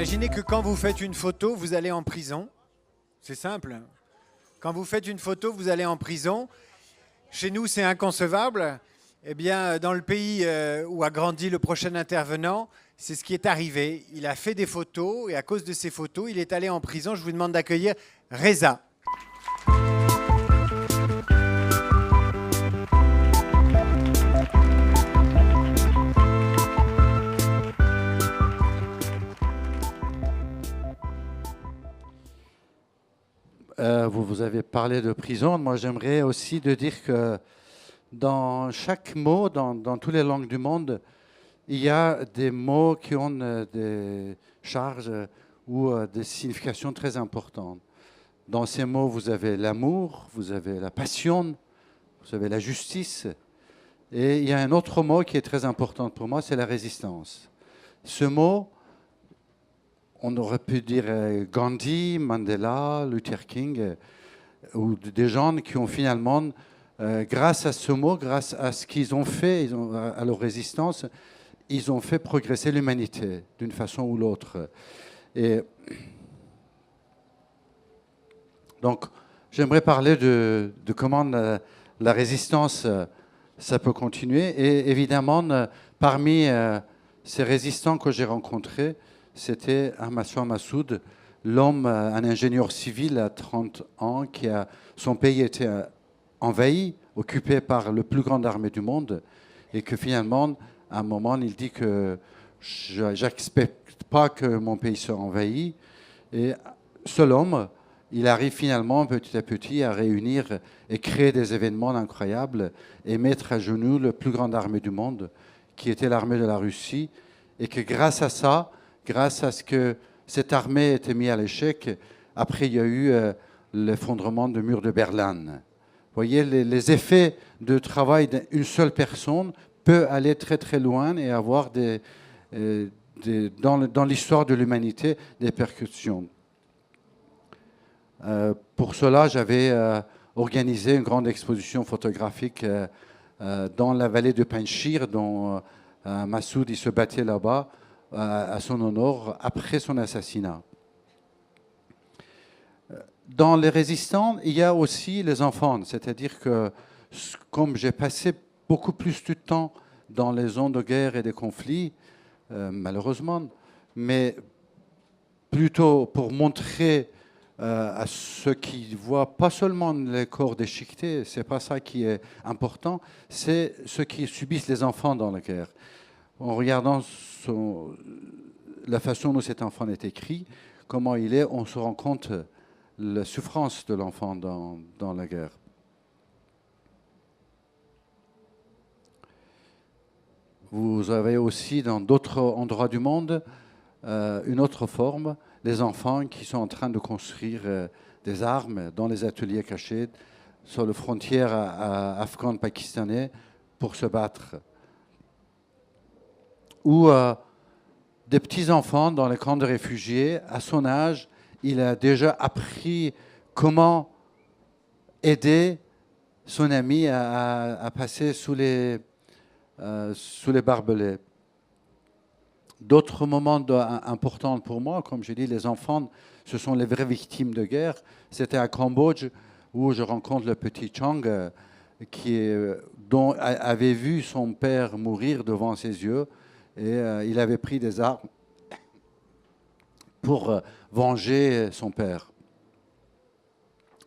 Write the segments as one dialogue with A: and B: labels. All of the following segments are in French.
A: Imaginez que quand vous faites une photo, vous allez en prison. C'est simple. Quand vous faites une photo, vous allez en prison. Chez nous, c'est inconcevable. Eh bien, dans le pays où a grandi le prochain intervenant, c'est ce qui est arrivé. Il a fait des photos et à cause de ces photos, il est allé en prison. Je vous demande d'accueillir Reza.
B: Vous avez parlé de prison. Moi, j'aimerais aussi de dire que dans chaque mot, dans toutes les langues du monde, il y a des mots qui ont des charges ou des significations très importantes. Dans ces mots, vous avez l'amour, vous avez la passion, vous avez la justice. Et il y a un autre mot qui est très important pour moi, c'est la résistance. Ce mot, on aurait pu dire Gandhi, Mandela, Luther King, ou des gens qui ont finalement, grâce à ce mot, grâce à ce qu'ils ont fait, à leur résistance, ils ont fait progresser l'humanité d'une façon ou l'autre. Et donc, j'aimerais parler de comment la résistance, ça peut continuer. Et évidemment, parmi ces résistants que j'ai rencontrés, c'était Ahmad Massoud, l'homme, un ingénieur civil à 30 ans, son pays était envahi, occupé par le plus grande armée du monde, et que finalement, à un moment, il dit que je n'accepte pas que mon pays soit envahi. Et seul homme, il arrive finalement petit à petit à réunir et créer des événements incroyables et mettre à genoux la plus grande armée du monde, qui était l'armée de la Russie, et que grâce à ça, grâce à ce que cette armée était mise à l'échec, après il y a eu l'effondrement du mur de Berlin. Vous voyez, les effets de travail d'une seule personne peuvent aller très très loin et avoir dans l'histoire de l'humanité des percussions. Pour cela, j'avais organisé une grande exposition photographique dans la vallée de Panjshir, dont Massoud il se battait là-bas, à son honneur, après son assassinat. Dans les résistants, il y a aussi les enfants, c'est-à-dire que comme j'ai passé beaucoup plus de temps dans les zones de guerre et de conflits, malheureusement, mais plutôt pour montrer à ceux qui voient pas seulement les corps déchiquetés, c'est pas ça qui est important, c'est ceux qui subissent les enfants dans la guerre. En regardant la façon dont cet enfant est écrit, comment il est, on se rend compte de la souffrance de l'enfant dans la guerre. Vous avez aussi dans d'autres endroits du monde une autre forme, les enfants qui sont en train de construire des armes dans les ateliers cachés sur les frontières afghano-pakistanaises pour se battre. Ou des petits-enfants dans les camps de réfugiés, à son âge, il a déjà appris comment aider son ami à passer sous les barbelés. D'autres moments importants pour moi, comme je dis, les enfants, ce sont les vraies victimes de guerre. C'était à Cambodge où je rencontre le petit Chang dont avait vu son père mourir devant ses yeux et il avait pris des armes pour venger son père.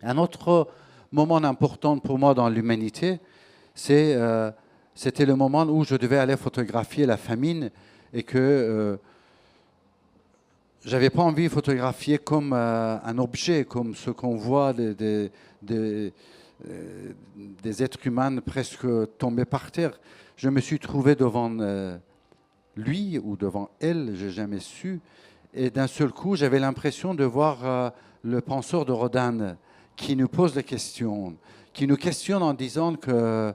B: Un autre moment important pour moi dans l'humanité, c'était le moment où je devais aller photographier la famine et que j'avais pas envie de photographier comme un objet, comme ce qu'on voit des êtres humains presque tombés par terre. Je me suis trouvé devant lui ou devant elle, j'ai jamais su, et d'un seul coup, j'avais l'impression de voir le penseur de Rodin qui nous pose des questions, qui nous questionne en disant que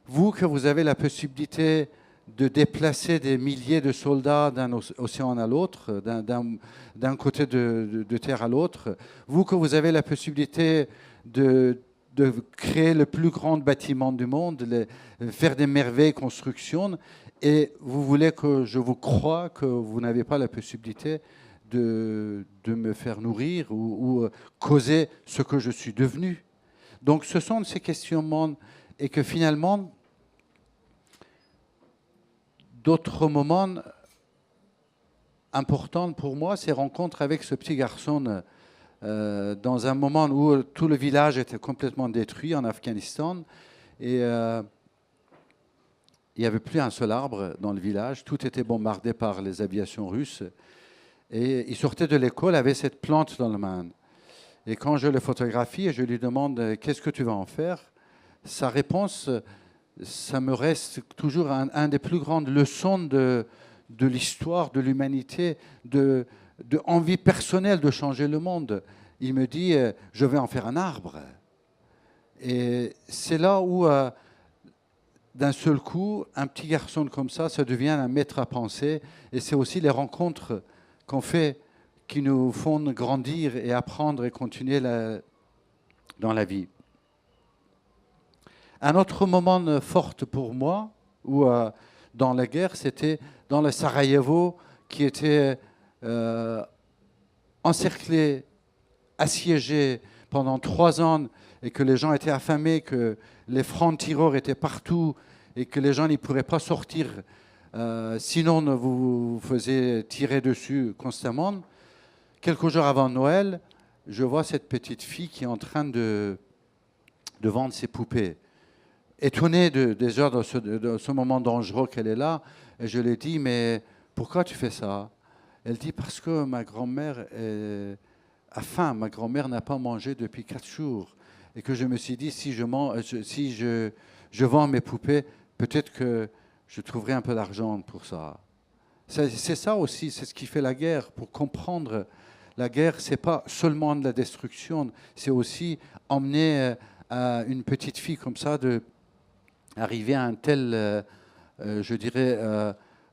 B: vous avez la possibilité de déplacer des milliers de soldats d'un océan à l'autre, d'un côté de terre à l'autre. Vous avez la possibilité de créer le plus grand bâtiment du monde, faire des merveilles constructions, et vous voulez que je vous croie que vous n'avez pas la possibilité de me faire nourrir ou causer ce que je suis devenu. Donc ce sont ces questionnements et que finalement, d'autres moments importants pour moi, ces rencontres avec ce petit garçon dans un moment où tout le village était complètement détruit en Afghanistan et il n'y avait plus un seul arbre dans le village, tout était bombardé par les aviations russes. Et il sortait de l'école avec cette plante dans la main. Et quand je le photographie et je lui demande qu'est-ce que tu vas en faire, sa réponse, ça me reste toujours un des plus grandes leçons de l'histoire, de l'humanité, de envie personnelle de changer le monde. Il me dit, je vais en faire un arbre. Et c'est là où, d'un seul coup, un petit garçon comme ça devient un maître à penser. Et c'est aussi les rencontres qu'on fait qui nous font grandir et apprendre et continuer dans la vie. Un autre moment fort pour moi, où, dans la guerre, c'était dans le Sarajevo, qui était encerclé, assiégé pendant 3 ans, et que les gens étaient affamés, que les francs-tireurs étaient partout, et que les gens n'y pourraient pas sortir, sinon vous faisiez tirer dessus constamment. Quelques jours avant Noël, je vois cette petite fille qui est en train de vendre ses poupées. Étonnée déjà de ce moment dangereux qu'elle est là, et je lui ai dit, mais pourquoi tu fais ça? Elle dit, parce que ma grand-mère a faim, ma grand-mère n'a pas mangé depuis 4 jours. Et que je me suis dit, si je vends mes poupées, peut-être que je trouverai un peu d'argent pour ça. C'est ça aussi, c'est ce qui fait la guerre. Pour comprendre la guerre, ce n'est pas seulement de la destruction, c'est aussi emmener à une petite fille comme ça d'arriver à un tel, je dirais,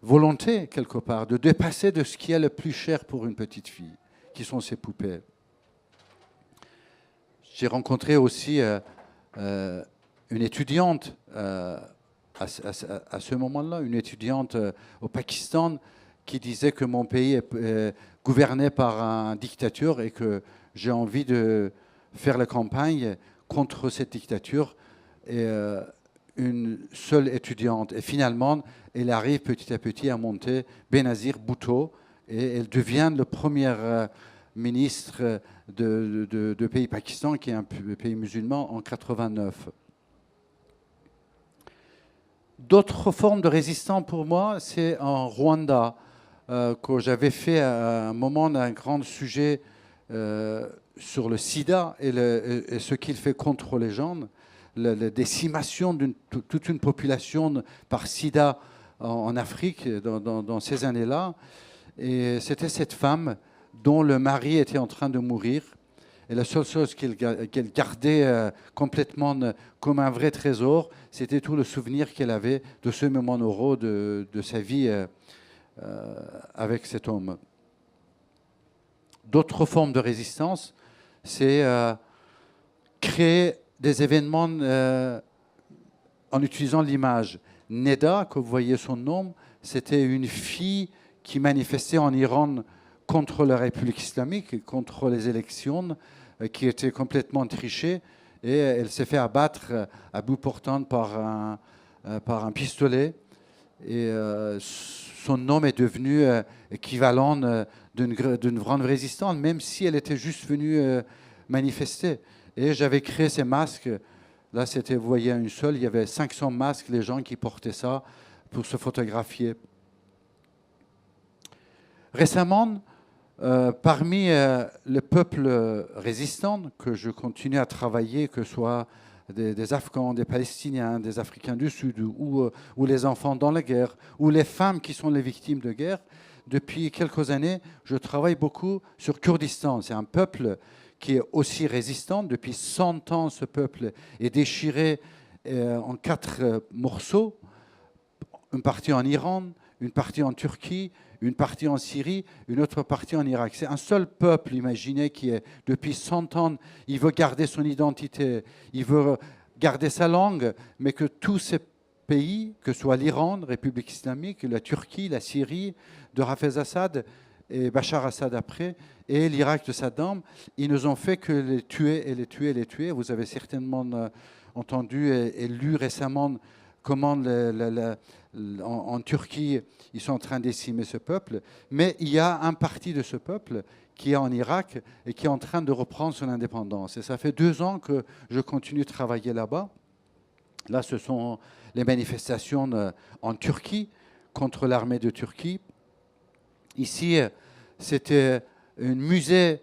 B: volonté quelque part, de dépasser de ce qui est le plus cher pour une petite fille, qui sont ses poupées. J'ai rencontré aussi une étudiante à ce moment-là, une étudiante au Pakistan qui disait que mon pays est gouverné par un dictateur et que j'ai envie de faire la campagne contre cette dictature. Et une seule étudiante. Et finalement, elle arrive petit à petit à monter Benazir Bhutto et elle devient le premier ministre de pays Pakistan, qui est un pays musulman, en 89. D'autres formes de résistance pour moi, c'est en Rwanda, que j'avais fait à un moment un grand sujet sur le sida et ce qu'il fait contre les gens, la décimation d'une toute une population par sida en Afrique dans ces années-là. Et c'était cette femme dont le mari était en train de mourir. Et la seule chose qu'elle gardait complètement comme un vrai trésor, c'était tout le souvenir qu'elle avait de ce moment heureux de sa vie avec cet homme. D'autres formes de résistance, c'est créer des événements en utilisant l'image. Neda, que vous voyez son nom, c'était une fille qui manifestait en Iran contre la République islamique, contre les élections, qui étaient complètement trichées, et elle s'est fait abattre à bout portant par un pistolet. Et son nom est devenu équivalent d'une grande résistance, même si elle était juste venue manifester. Et j'avais créé ces masques. Là, c'était, vous voyez, une seule. Il y avait 500 masques, les gens qui portaient ça pour se photographier. Récemment, parmi le peuple résistant que je continue à travailler, que ce soit des Afghans, des Palestiniens, des Africains du Sud, ou les enfants dans la guerre, ou les femmes qui sont les victimes de guerre, depuis quelques années, je travaille beaucoup sur Kurdistan. C'est un peuple qui est aussi résistant. Depuis 100 ans, ce peuple est déchiré en 4 morceaux. Une partie en Iran, une partie en Turquie, une partie en Syrie, une autre partie en Irak. C'est un seul peuple, imaginez, qui est depuis 100 ans, il veut garder son identité, il veut garder sa langue, mais que tous ces pays, que ce soit l'Iran, la République islamique, la Turquie, la Syrie, de Hafez Assad, et Bachar Assad après, et l'Irak de Saddam, ils nous ont fait que les tuer et les tuer et les tuer. Vous avez certainement entendu et lu récemment comment en Turquie, ils sont en train de décimer ce peuple. Mais il y a un parti de ce peuple qui est en Irak et qui est en train de reprendre son indépendance. Et ça fait 2 ans que je continue de travailler là-bas. Là, ce sont les manifestations en Turquie contre l'armée de Turquie. Ici, c'était un musée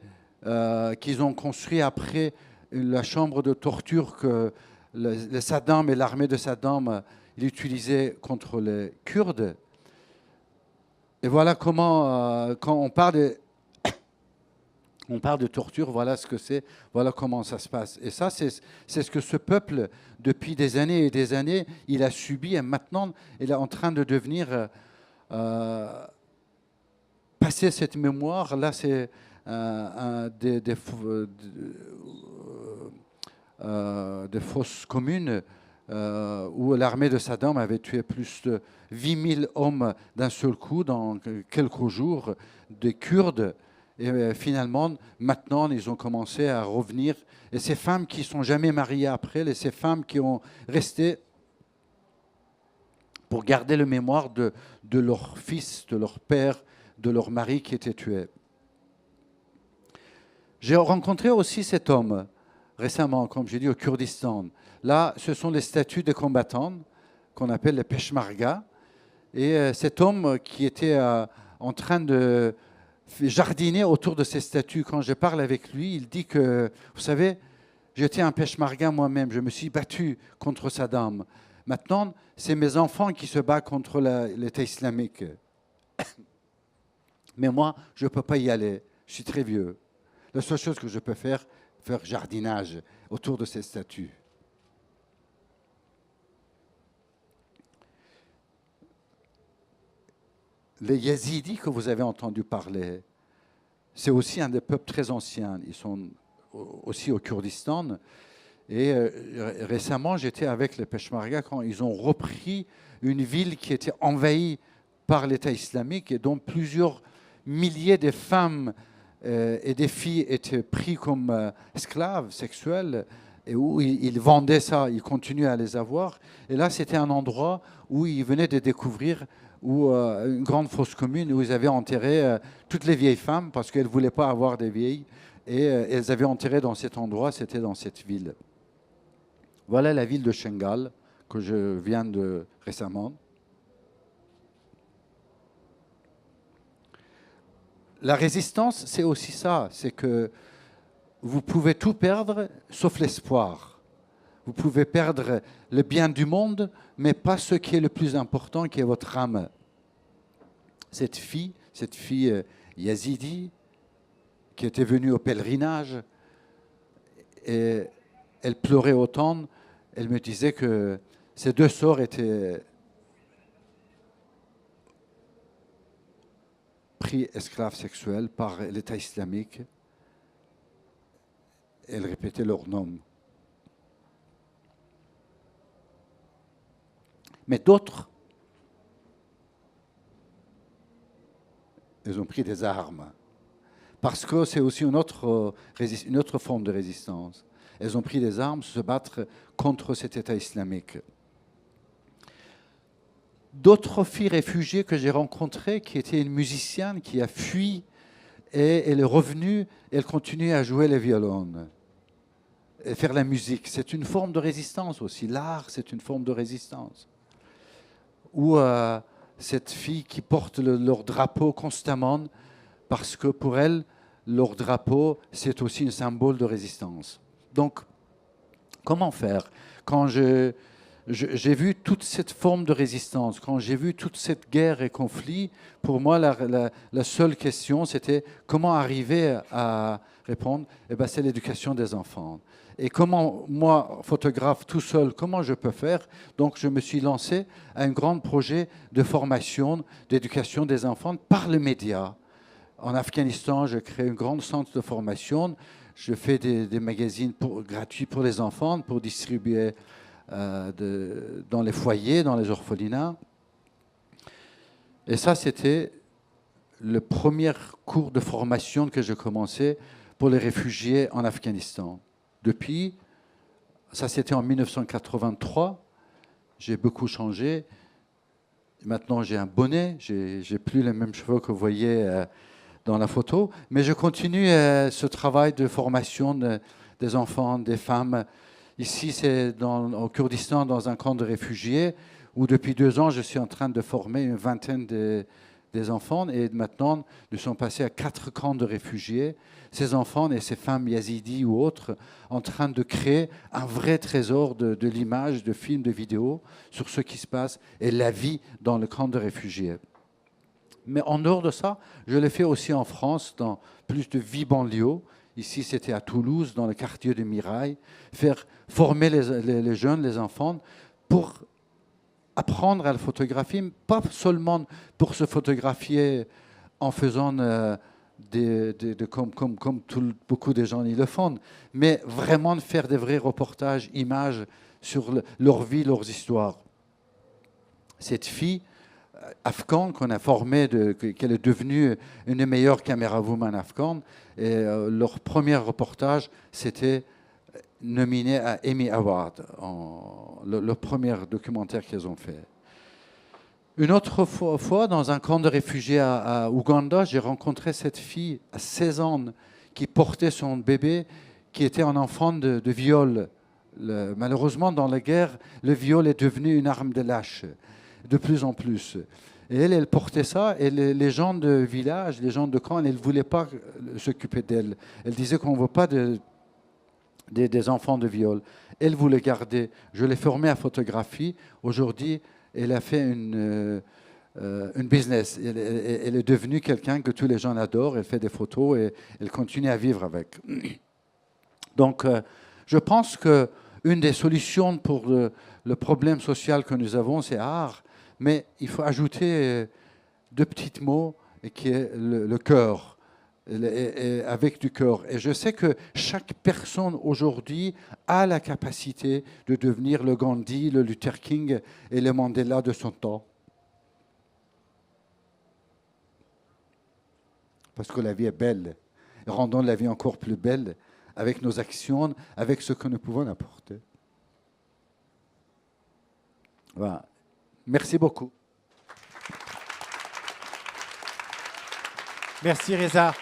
B: qu'ils ont construit après la chambre de torture que le Saddam et l'armée de Saddam l'utilisaient contre les Kurdes. Et voilà comment, quand on parle de torture, voilà ce que c'est, voilà comment ça se passe. Et ça, c'est ce que ce peuple, depuis des années et des années, il a subi. Et maintenant, il est en train de devenir... passer cette mémoire, là, c'est des fosses communes où l'armée de Saddam avait tué plus de 8 000 hommes d'un seul coup dans quelques jours, des Kurdes. Et finalement, maintenant, ils ont commencé à revenir. Et ces femmes qui ne sont jamais mariées après, ces femmes qui ont resté pour garder le mémoire de leur fils, de leur père, de leur mari qui était tué. J'ai rencontré aussi cet homme récemment, comme j'ai dit, au Kurdistan. Là, ce sont les statues des combattants qu'on appelle les Peshmerga. Et cet homme qui était en train de jardiner autour de ces statues, quand je parle avec lui, il dit que, vous savez, j'étais un Peshmerga moi-même, je me suis battu contre Saddam. Maintenant, c'est mes enfants qui se battent contre l'État islamique. Mais moi, je ne peux pas y aller. Je suis très vieux. La seule chose que je peux faire jardinage autour de ces statues. Les Yazidis que vous avez entendu parler, c'est aussi un des peuples très anciens. Ils sont aussi au Kurdistan. Et récemment, j'étais avec les Peshmerga quand ils ont repris une ville qui était envahie par l'État islamique et dont plusieurs milliers de femmes et des filles étaient pris comme esclaves sexuels et où ils vendaient ça, ils continuaient à les avoir. Et là, c'était un endroit où ils venaient de découvrir une grande fosse commune où ils avaient enterré toutes les vieilles femmes parce qu'elles ne voulaient pas avoir des vieilles. Et elles avaient enterré dans cet endroit, c'était dans cette ville. Voilà la ville de Shengal que je viens de récemment. La résistance, c'est aussi ça, c'est que vous pouvez tout perdre sauf l'espoir. Vous pouvez perdre le bien du monde, mais pas ce qui est le plus important, qui est votre âme. Cette fille yazidi, qui était venue au pèlerinage, et elle pleurait autant, elle me disait que ses 2 sœurs étaient pris esclaves sexuels par l'État islamique. Elle répétait leur nom. Mais d'autres, ils ont pris des armes. Parce que c'est aussi une autre forme de résistance. Elles ont pris des armes, se battre contre cet État islamique. D'autres filles réfugiées que j'ai rencontrées, qui étaient une musicienne qui a fui et elle est revenue, elle continue à jouer le violon et faire la musique. C'est une forme de résistance aussi. L'art, c'est une forme de résistance. Ou cette fille qui porte leur drapeau constamment, parce que pour elle, leur drapeau, c'est aussi un symbole de résistance. Donc, comment faire? Quand j'ai vu toute cette forme de résistance, quand j'ai vu toute cette guerre et conflit, pour moi, la seule question, c'était comment arriver à répondre? Eh ben, c'est l'éducation des enfants. Et comment, moi, photographe tout seul, comment je peux faire? Donc, je me suis lancé à un grand projet de formation, d'éducation des enfants par les médias. En Afghanistan, je crée un grand centre de formation. Je fais des magazines gratuits pour les enfants, pour distribuer dans les foyers, dans les orphelinats. Et ça, c'était le premier cours de formation que j'ai commencé pour les réfugiés en Afghanistan. Depuis, ça c'était en 1983, j'ai beaucoup changé. Maintenant j'ai un bonnet, j'ai plus les mêmes cheveux que vous voyez dans la photo, mais je continue ce travail de formation des enfants, des femmes. Ici c'est au Kurdistan, dans un camp de réfugiés, où depuis 2 ans je suis en train de former une vingtaine des enfants, et maintenant nous sommes passés à 4 camps de réfugiés, ces enfants et ces femmes yazidis ou autres, en train de créer un vrai trésor de l'image, de films, de vidéos sur ce qui se passe et la vie dans le camp de réfugiés. Mais en dehors de ça, je l'ai fait aussi en France, dans plus de 8 banlieues. Ici, c'était à Toulouse, dans le quartier de Mirail, former les jeunes, les enfants, pour apprendre à la photographie, pas seulement pour se photographier en faisant comme beaucoup de gens ils le font, mais vraiment faire des vrais reportages, images sur leur vie, leurs histoires. Cette fille afghane qu'on a formée, qu'elle est devenue une des meilleures caméra-woman afghanes, et leur premier reportage, c'était nominé à Emmy Award, le premier documentaire qu'ils ont fait. Une autre fois, dans un camp de réfugiés à Ouganda, j'ai rencontré cette fille à 16 ans qui portait son bébé, qui était un enfant de viol. Malheureusement, dans la guerre, le viol est devenu une arme de lâche, de plus en plus. Et elle portait ça, et les gens de village, les gens de camp, ils ne voulaient pas s'occuper d'elle. Elle disait qu'on ne veut pas des enfants de viol. Elle voulait garder. Je l'ai formée à photographie. Aujourd'hui, elle a fait une business. Elle est devenue quelqu'un que tous les gens adorent. Elle fait des photos et elle continue à vivre avec. Donc, je pense qu'une des solutions pour le problème social que nous avons, c'est art. Mais il faut ajouter 2 petits mots, qui est le cœur. Avec du cœur. Et je sais que chaque personne aujourd'hui a la capacité de devenir le Gandhi, le Luther King et le Mandela de son temps. Parce que la vie est belle. Et rendons la vie encore plus belle avec nos actions, avec ce que nous pouvons apporter. Voilà. Merci beaucoup.
A: Merci Reza.